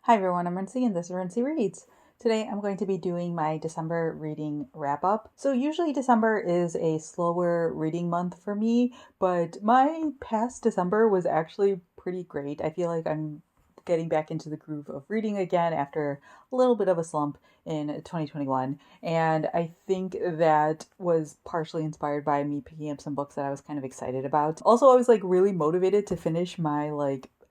Hi everyone, I'm Rincey and this is Rincey Reads. Today I'm going to be doing my December reading wrap-up. So usually December is a slower reading month for me, but my past December was actually pretty great. I feel like I'm getting back into the groove of reading again after a little bit of a slump in 2021. And I think that was partially inspired by me picking up some books that I was kind of excited about. Also, I was really motivated to finish my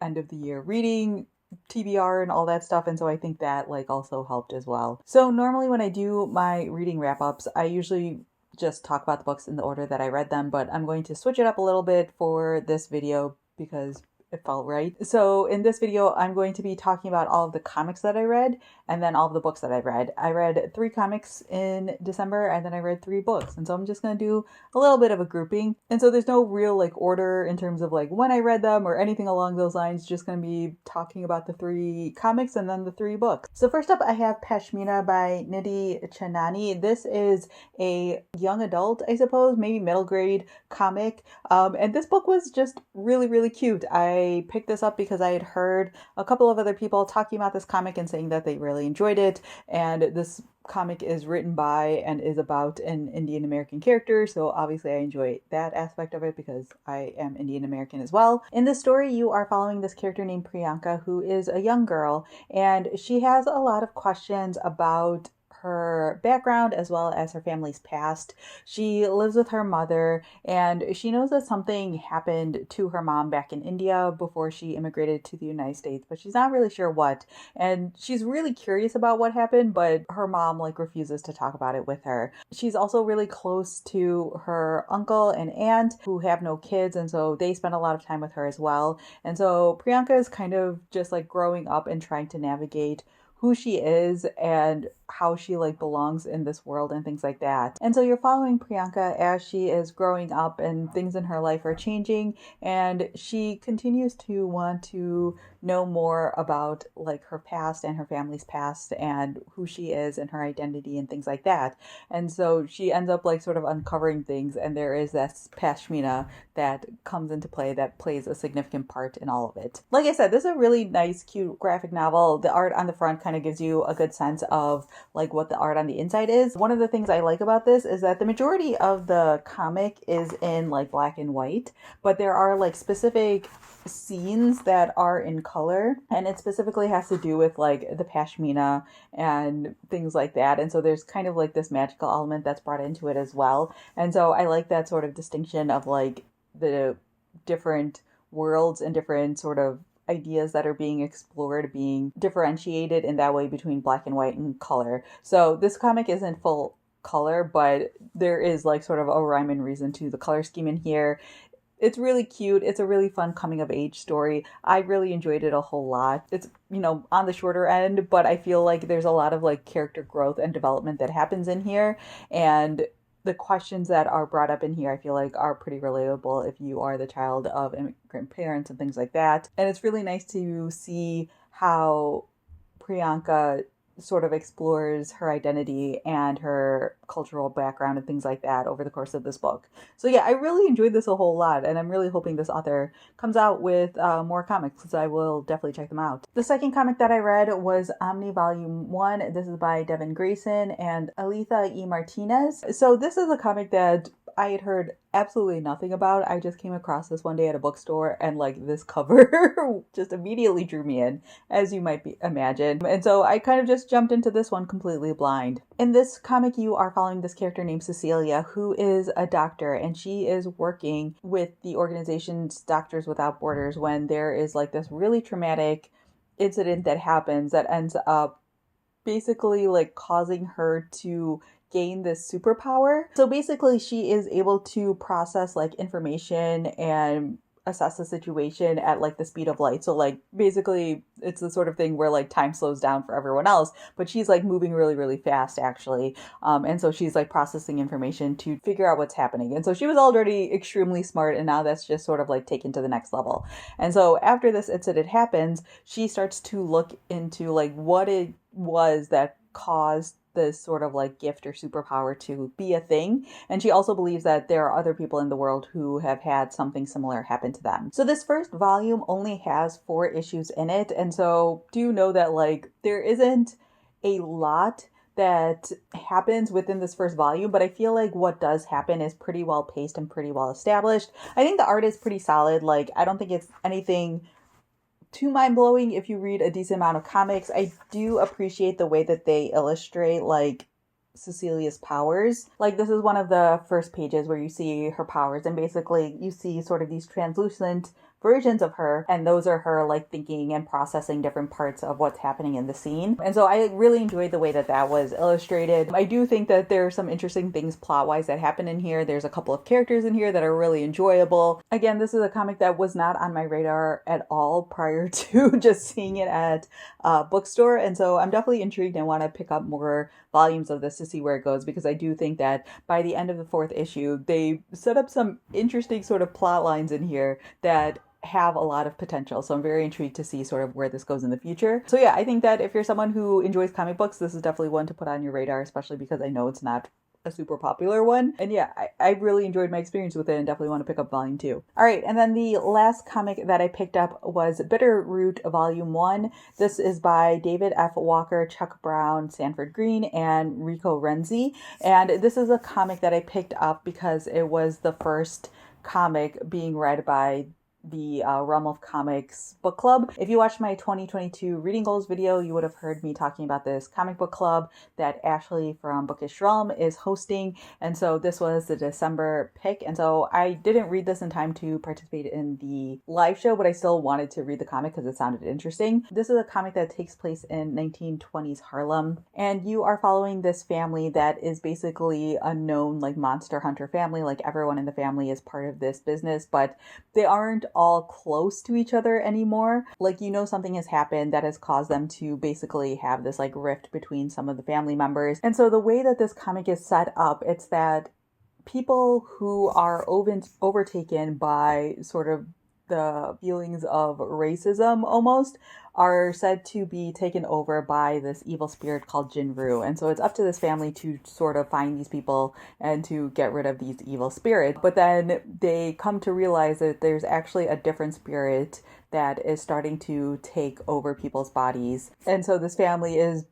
end of the year reading TBR and all that stuff, and so I think that also helped as well. So normally when I do my reading wrap-ups, I usually just talk about the books in the order that I read them, but I'm going to switch it up a little bit for this video because it felt right. So in this video, I'm going to be talking about all of the comics that I read and then all of the books that I read. I read 3 comics in December and then I read 3 books. And so I'm just going to do a little bit of a grouping. And so there's no real order in terms of when I read them or anything along those lines. Just going to be talking about the 3 comics and then the 3 books. So first up, I have Pashmina by Nidhi Chanani. This is a young adult, I suppose, maybe middle grade comic. And this book was just really, really cute. I picked this up because I had heard a couple of other people talking about this comic and saying that they really enjoyed it. And this comic is written by and is about an Indian American character, so obviously I enjoy that aspect of it because I am Indian American as well. In this story, you are following this character named Priyanka, who is a young girl, and she has a lot of questions about her background as well as her family's past. She lives with her mother and she knows that something happened to her mom back in India before she immigrated to the United States, but she's not really sure what. And she's really curious about what happened, but her mom refuses to talk about it with her. She's also really close to her uncle and aunt who have no kids, and so they spend a lot of time with her as well. And so Priyanka is kind of just growing up and trying to navigate who she is and how she belongs in this world and things like that. And so you're following Priyanka as she is growing up and things in her life are changing, and she continues to want to know more about her past and her family's past and who she is and her identity and things like that. And so she ends up sort of uncovering things, and there is this Pashmina that comes into play that plays a significant part in all of it. Like I said, this is a really nice, cute graphic novel. The art on the front kind of gives you a good sense of what the art on the inside is. One of the things I like about this is that the majority of the comic is in black and white, but there are specific scenes that are in color, and it specifically has to do with the Pashmina and things like that. And so there's kind of this magical element that's brought into it as well. And so I like that sort of distinction of the different worlds and different sort of ideas that are being explored being differentiated in that way between black and white and color. So this comic isn't full color, but there is sort of a rhyme and reason to the color scheme in here. It's really cute. It's a really fun coming of age story. I really enjoyed it a whole lot. It's, on the shorter end, but I feel there's a lot of character growth and development that happens in here. And the questions that are brought up in here, I feel are pretty relatable if you are the child of immigrant parents and things like that. And it's really nice to see how Priyanka sort of explores her identity and her cultural background and things like that over the course of this book. So yeah, I really enjoyed this a whole lot, and I'm really hoping this author comes out with more comics, because I will definitely check them out. The second comic that I read was Omni Volume 1. This is by Devin, Grayson and Alitha E. Martinez. So this is a comic that I had heard absolutely nothing about. I just came across this one day at a bookstore, and this cover just immediately drew me in, as you might imagine. And so I kind of just jumped into this one completely blind. In this comic, you are following this character named Cecilia, who is a doctor, and she is working with the organization's Doctors Without Borders when there is this really traumatic incident that happens that ends up basically causing her to gain this superpower. So basically she is able to process information and assess the situation at the speed of light. So basically it's the sort of thing where time slows down for everyone else, but she's moving really, really fast actually. And so she's processing information to figure out what's happening. And so she was already extremely smart, and now that's just sort of taken to the next level. And so after this incident happens, she starts to look into what it was that caused this sort of like gift or superpower to be a thing. And she also believes that there are other people in the world who have had something similar happen to them. So this first volume only has 4 issues in it. And so do know that like there isn't a lot that happens within this first volume, but I feel like what does happen is pretty well paced and pretty well established. I think the art is pretty solid. Like, I don't think it's anything too mind-blowing if you read a decent amount of comics. I do appreciate the way that they illustrate like Cecilia's powers. Like, this is one of the first pages where you see her powers, and basically you see sort of these translucent versions of her, and those are her like thinking and processing different parts of what's happening in the scene. And so I really enjoyed the way that that was illustrated. I do think that there are some interesting things plot-wise that happen in here. There's a couple of characters in here that are really enjoyable. Again, this is a comic that was not on my radar at all prior to just seeing it at a bookstore, and so I'm definitely intrigued and want to pick up more volumes of this to see where it goes, because I do think that by the end of the 4th issue, they set up some interesting sort of plot lines in here that have a lot of potential. So I'm very intrigued to see sort of where this goes in the future. So yeah, I think that if you're someone who enjoys comic books, this is definitely one to put on your radar, especially because I know it's not a super popular one. And yeah, I really enjoyed my experience with it and definitely want to pick up volume 2. All right, and then the last comic that I picked up was Bitterroot Volume 1. This is by David F. Walker, Chuck Brown, Sanford Green, and Rico Renzi. And this is a comic that I picked up because it was the first comic being read by the Realm of Comics book club. If you watched my 2022 reading goals video, you would have heard me talking about this comic book club that Ashley from Bookish Realm is hosting. And so this was the December pick. And so I didn't read this in time to participate in the live show, but I still wanted to read the comic because it sounded interesting. This is a comic that takes place in 1920s Harlem. And you are following this family that is basically a known like monster hunter family. Like, everyone in the family is part of this business, but they aren't all close to each other anymore. Like, you know, something has happened that has caused them to basically have this like rift between some of the family members. And so the way that this comic is set up, it's that people who are overtaken by sort of the feelings of racism almost are said to be taken over by this evil spirit called Jinru. And so it's up to this family to sort of find these people and to get rid of these evil spirits. But then they come to realize that there's actually a different spirit that is starting to take over people's bodies. And so this family is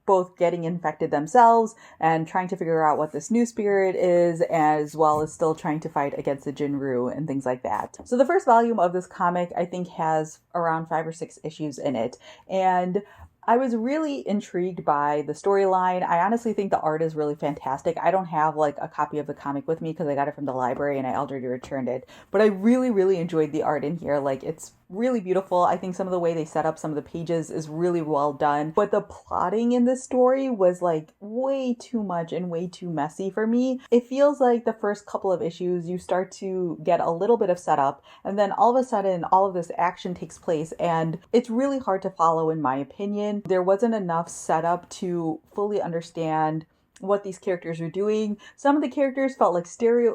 both getting infected themselves and trying to figure out what this new spirit is, as well as still trying to fight against the Jinru and things like that. So the first volume of this comic, I think, has around 5 or 6 issues in it. And I was really intrigued by the storyline. I honestly think the art is really fantastic. I don't have like a copy of the comic with me because I got it from the library and I already returned it. But I really, really enjoyed the art in here. Like, it's really beautiful. I think some of the way they set up some of the pages is really well done. But the plotting in this story was like way too much and way too messy for me. It feels like the first couple of issues you start to get a little bit of setup, and then all of a sudden all of this action takes place, and it's really hard to follow in my opinion. There wasn't enough setup to fully understand what these characters are doing. Some of the characters felt like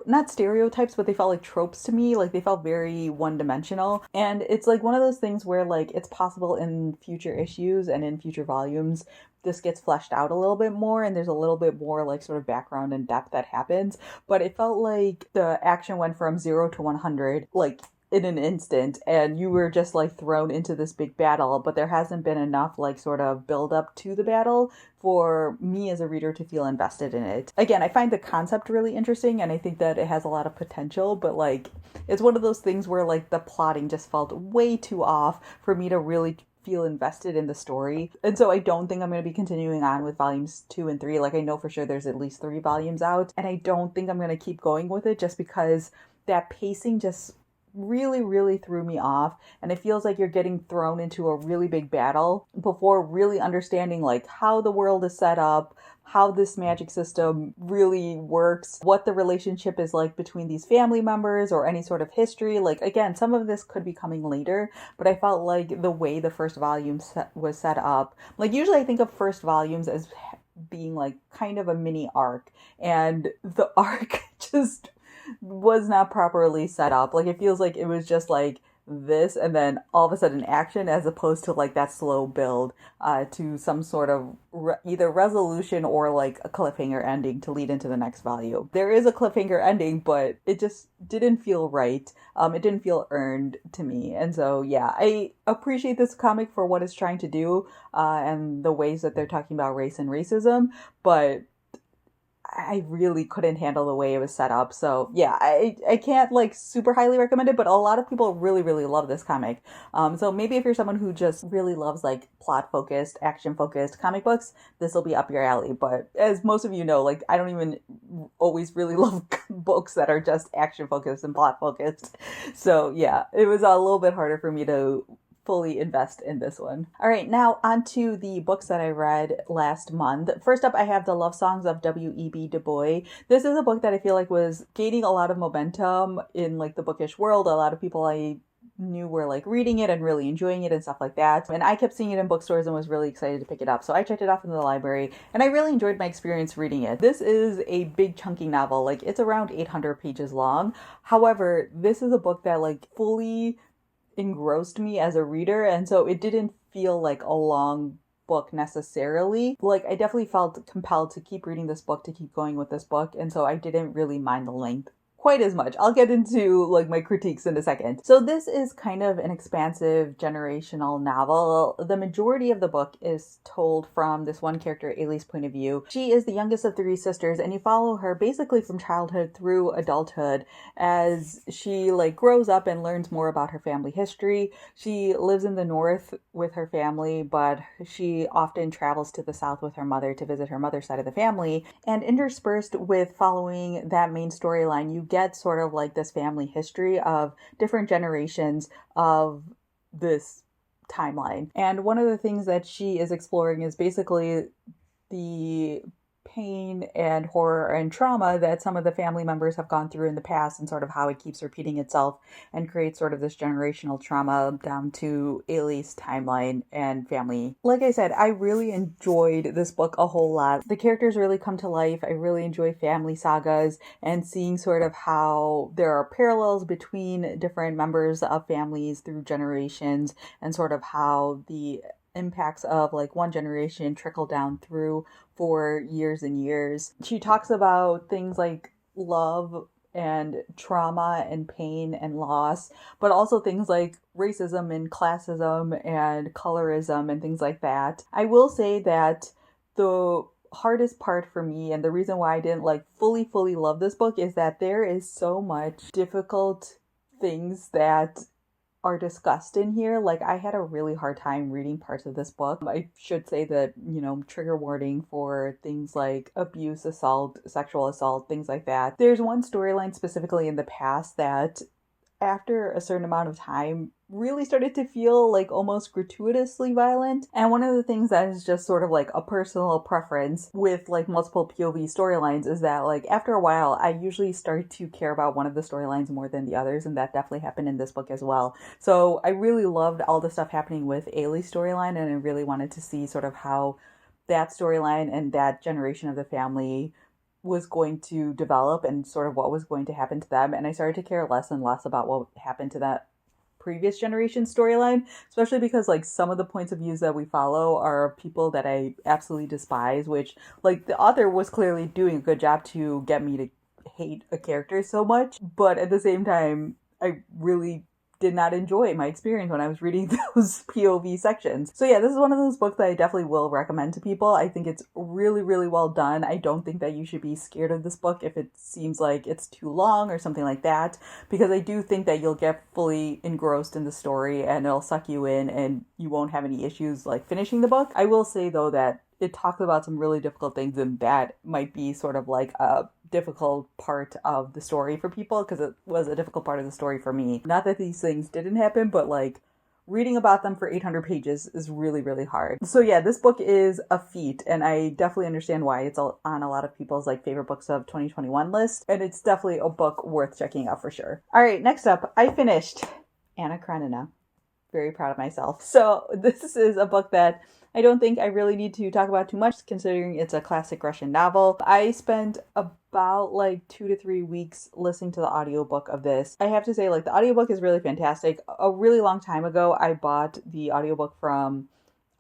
not stereotypes, but they felt like tropes to me. Like, they felt very one-dimensional. And it's like one of those things where like it's possible in future issues and in future volumes this gets fleshed out a little bit more and there's a little bit more like sort of background and depth that happens. But it felt like the action went from 0 to 100 like in an instant, and you were just like thrown into this big battle, but there hasn't been enough like sort of build up to the battle for me as a reader to feel invested in it. Again, I find the concept really interesting and I think that it has a lot of potential, but like it's one of those things where like the plotting just felt way too off for me to really feel invested in the story. And so I don't think I'm going to be continuing on with volumes 2 and 3. Like, I know for sure there's at least 3 volumes out, and I don't think I'm going to keep going with it just because that pacing just really threw me off, and it feels like you're getting thrown into a really big battle before really understanding like how the world is set up, how this magic system really works, what the relationship is like between these family members or any sort of history. Like, again, some of this could be coming later, but I felt like the way the first volume was set up, like usually I think of first volumes as being like kind of a mini arc, and the arc just was not properly set up. Like, it feels like it was just like this and then all of a sudden action, as opposed to like that slow build to some sort of either resolution or like a cliffhanger ending to lead into the next volume. There is a cliffhanger ending, but it just didn't feel right. It didn't feel earned to me. And so, yeah, I appreciate this comic for what it's trying to do and the ways that they're talking about race and racism, but I really couldn't handle the way it was set up. So yeah, I can't like super highly recommend it, but a lot of people really, really love this comic. So maybe if you're someone who just really loves like plot focused, action focused comic books, this will be up your alley. But as most of you know, like I don't even always really love books that are just action focused and plot focused. So yeah, it was a little bit harder for me to fully invest in this one. All right, now on to the books that I read last month. First up, I have The Love Songs of W.E.B. Du Bois. This is a book that I feel like was gaining a lot of momentum in like the bookish world. A lot of people I knew were like reading it and really enjoying it and stuff like that. And I kept seeing it in bookstores and was really excited to pick it up. So I checked it off in the library and I really enjoyed my experience reading it. This is a big chunky novel. Like it's around 800 pages long. However, this is a book that like fully engrossed me as a reader, and so it didn't feel like a long book necessarily. Like I definitely felt compelled to keep reading this book, to keep going with this book, and so I didn't really mind the length quite as much. I'll get into like my critiques in a second. So this is kind of an expansive generational novel. The majority of the book is told from this one character, Ailey's point of view. She is the youngest of three sisters, and you follow her basically from childhood through adulthood as she like grows up and learns more about her family history. She lives in the north with her family, but she often travels to the south with her mother to visit her mother's side of the family. And interspersed with following that main storyline, you get sort of like this family history of different generations of this timeline. And one of the things that she is exploring is basically the pain and horror and trauma that some of the family members have gone through in the past, and sort of how it keeps repeating itself and creates sort of this generational trauma down to Ailey's timeline and family. Like I said, I really enjoyed this book a whole lot. The characters really come to life. I really enjoy family sagas and seeing sort of how there are parallels between different members of families through generations, and sort of how the impacts of like one generation trickle down through for years and years. She talks about things like love and trauma and pain and loss, but also things like racism and classism and colorism and things like that. I will say that the hardest part for me, and the reason why I didn't like fully love this book, is that there is so much difficult things that are discussed in here. Like I had a really hard time reading parts of this book. I should say that, trigger warning for things like abuse, assault, sexual assault, things like that. There's one storyline specifically in the past that after a certain amount of time really started to feel like almost gratuitously violent. And one of the things that is just sort of like a personal preference with like multiple POV storylines is that like after a while I usually start to care about one of the storylines more than the others, and that definitely happened in this book as well. So I really loved all the stuff happening with Ailey's storyline, and I really wanted to see sort of how that storyline and that generation of the family was going to develop and sort of what was going to happen to them. And I started to care less and less about what happened to that previous generation storyline, especially because like some of the points of views that we follow are people that I absolutely despise, which like the author was clearly doing a good job to get me to hate a character so much. But at the same time, I really did not enjoy my experience when I was reading those POV sections. So yeah, this is one of those books that I definitely will recommend to people. I think it's really, really well done. I don't think that you should be scared of this book if it seems like it's too long or something like that, because I do think that you'll get fully engrossed in the story and it'll suck you in and you won't have any issues like finishing the book. I will say though that it talks about some really difficult things, and that might be sort of like a difficult part of the story for people, because it was a difficult part of the story for me. Not that these things didn't happen, but like reading about them for 800 pages is really, really hard. So yeah, this book is a feat, and I definitely understand why it's on a lot of people's like favorite books of 2021 list, and it's definitely a book worth checking out for sure. All right, next up, I finished Anna Karenina. Very proud of myself. So this is a book that I don't think I really need to talk about too much considering it's a classic Russian novel. I spent about like 2 to 3 weeks listening to the audiobook of this. I have to say, like, the audiobook is really fantastic. A really long time ago, I bought the audiobook from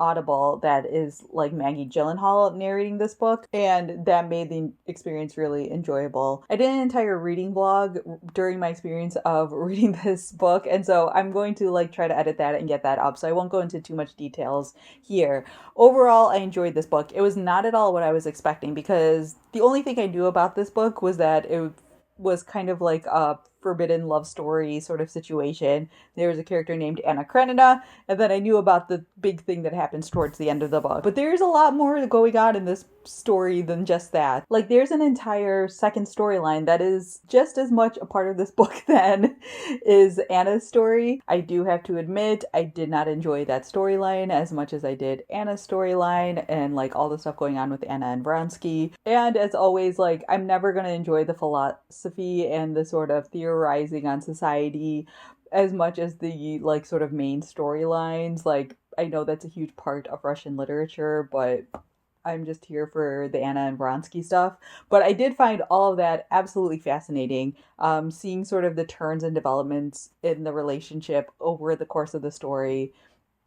Audible that is like Maggie Gyllenhaal narrating this book, and that made the experience really enjoyable. I did an entire reading vlog during my experience of reading this book, and so I'm going to like try to edit that and get that up, so I won't go into too much details here. Overall, I enjoyed this book. It was not at all what I was expecting, because the only thing I knew about this book was that it was kind of like a forbidden love story sort of situation. There was a character named Anna Karenina, and then I knew about the big thing that happens towards the end of the book. But there's a lot more going on in this story than just that. Like, there's an entire second storyline that is just as much a part of this book than is Anna's story. I do have to admit, I did not enjoy that storyline as much as I did Anna's storyline and like all the stuff going on with Anna and Vronsky. And as always, like, I'm never going to enjoy the philosophy and the sort of theorizing on society as much as the like sort of main storylines. Like, I know that's a huge part of Russian literature, but I'm just here for the Anna and Vronsky stuff. But I did find all of that absolutely fascinating. Seeing sort of the turns and developments in the relationship over the course of the story.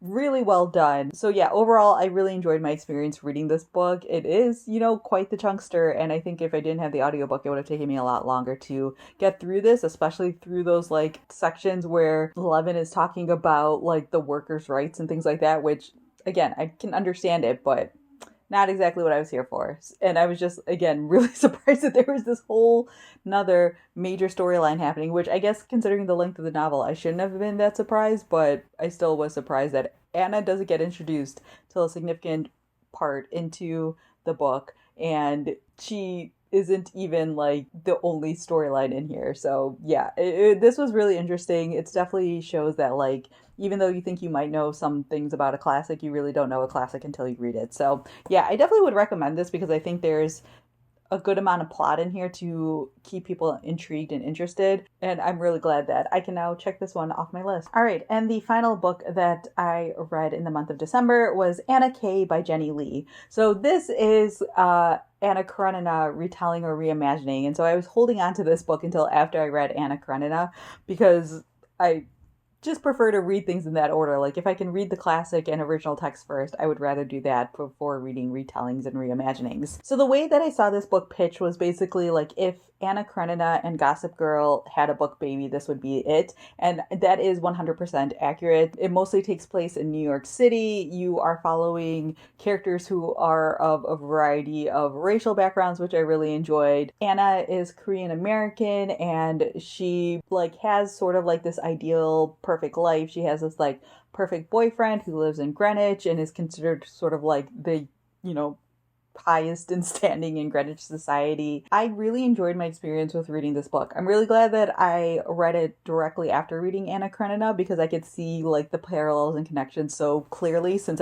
Really well done. So yeah, overall, I really enjoyed my experience reading this book. It is, quite the chunkster, and I think if I didn't have the audiobook, it would have taken me a lot longer to get through this, especially through those like sections where Levin is talking about like the workers' rights and things like that, which again, I can understand it, but not exactly what I was here for. And I was just, again, really surprised that there was this whole another major storyline happening, which I guess considering the length of the novel, I shouldn't have been that surprised, but I still was surprised that Anna doesn't get introduced till a significant part into the book, and she isn't even like the only storyline in here. So yeah, this was really interesting. It definitely shows that like, even though you think you might know some things about a classic, you really don't know a classic until you read it. So yeah, I definitely would recommend this because I think there's a good amount of plot in here to keep people intrigued and interested. And I'm really glad that I can now check this one off my list. All right. And the final book that I read in the month of December was Anna K by Jenny Lee. So this is Anna Karenina retelling or reimagining. And so I was holding on to this book until after I read Anna Karenina because I just prefer to read things in that order. Like, if I can read the classic and original text first, I would rather do that before reading retellings and reimaginings. So the way that I saw this book pitch was basically like, if Anna Karenina and Gossip Girl had a book baby, this would be it. And that is 100% accurate. It mostly takes place in New York City. You are following characters who are of a variety of racial backgrounds, which I really enjoyed. Anna is Korean American, and she like has sort of like this ideal perfect life. She has this like perfect boyfriend who lives in Greenwich and is considered sort of like the, highest in standing in Greenwich society. I really enjoyed my experience with reading this book. I'm really glad that I read it directly after reading Anna Karenina because I could see like the parallels and connections so clearly since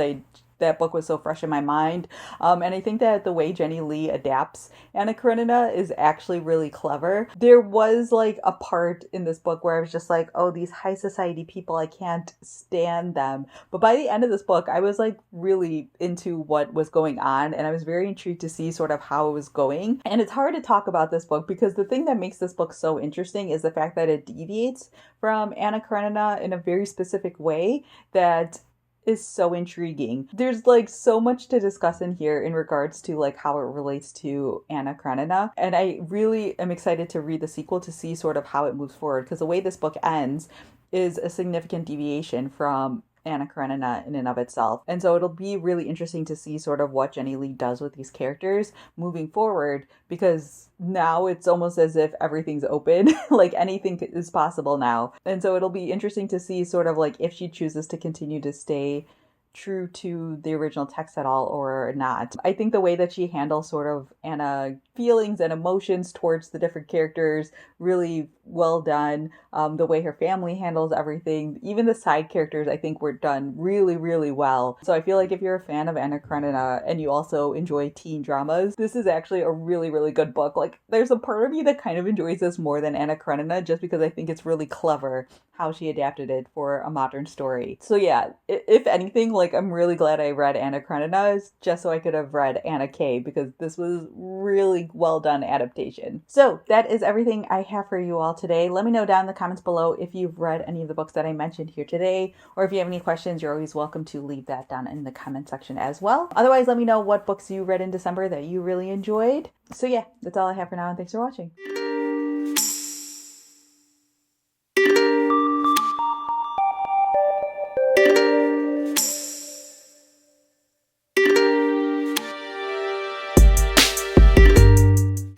that book was so fresh in my mind. And I think that the way Jenny Lee adapts Anna Karenina is actually really clever. There was like a part in this book where I was just like, oh, these high society people, I can't stand them. But by the end of this book, I was like really into what was going on, and I was very intrigued to see sort of how it was going. And it's hard to talk about this book because the thing that makes this book so interesting is the fact that it deviates from Anna Karenina in a very specific way that is so intriguing. There's like so much to discuss in here in regards to like how it relates to Anna Karenina, and I really am excited to read the sequel to see sort of how it moves forward, because the way this book ends is a significant deviation from Anna Karenina in and of itself. And so it'll be really interesting to see sort of what Jenny Lee does with these characters moving forward, because now it's almost as if everything's open, like anything is possible now. And so it'll be interesting to see sort of like if she chooses to continue to stay true to the original text at all or not. I think the way that she handles sort of Anna feelings and emotions towards the different characters, really well done. The way her family handles everything, even the side characters, I think were done really, really well. So I feel like if you're a fan of Anna Karenina and you also enjoy teen dramas, this is actually a really, really good book. Like, there's a part of me that kind of enjoys this more than Anna Karenina just because I think it's really clever how she adapted it for a modern story. So yeah, if anything, like like, I'm really glad I read Anna Karenina just so I could have read Anna K, because this was really well done adaptation. So that is everything I have for you all today. Let me know down in the comments below if you've read any of the books that I mentioned here today, or if you have any questions, you're always welcome to leave that down in the comment section as well. Otherwise, let me know what books you read in December that you really enjoyed. So yeah, that's all I have for now, and thanks for watching.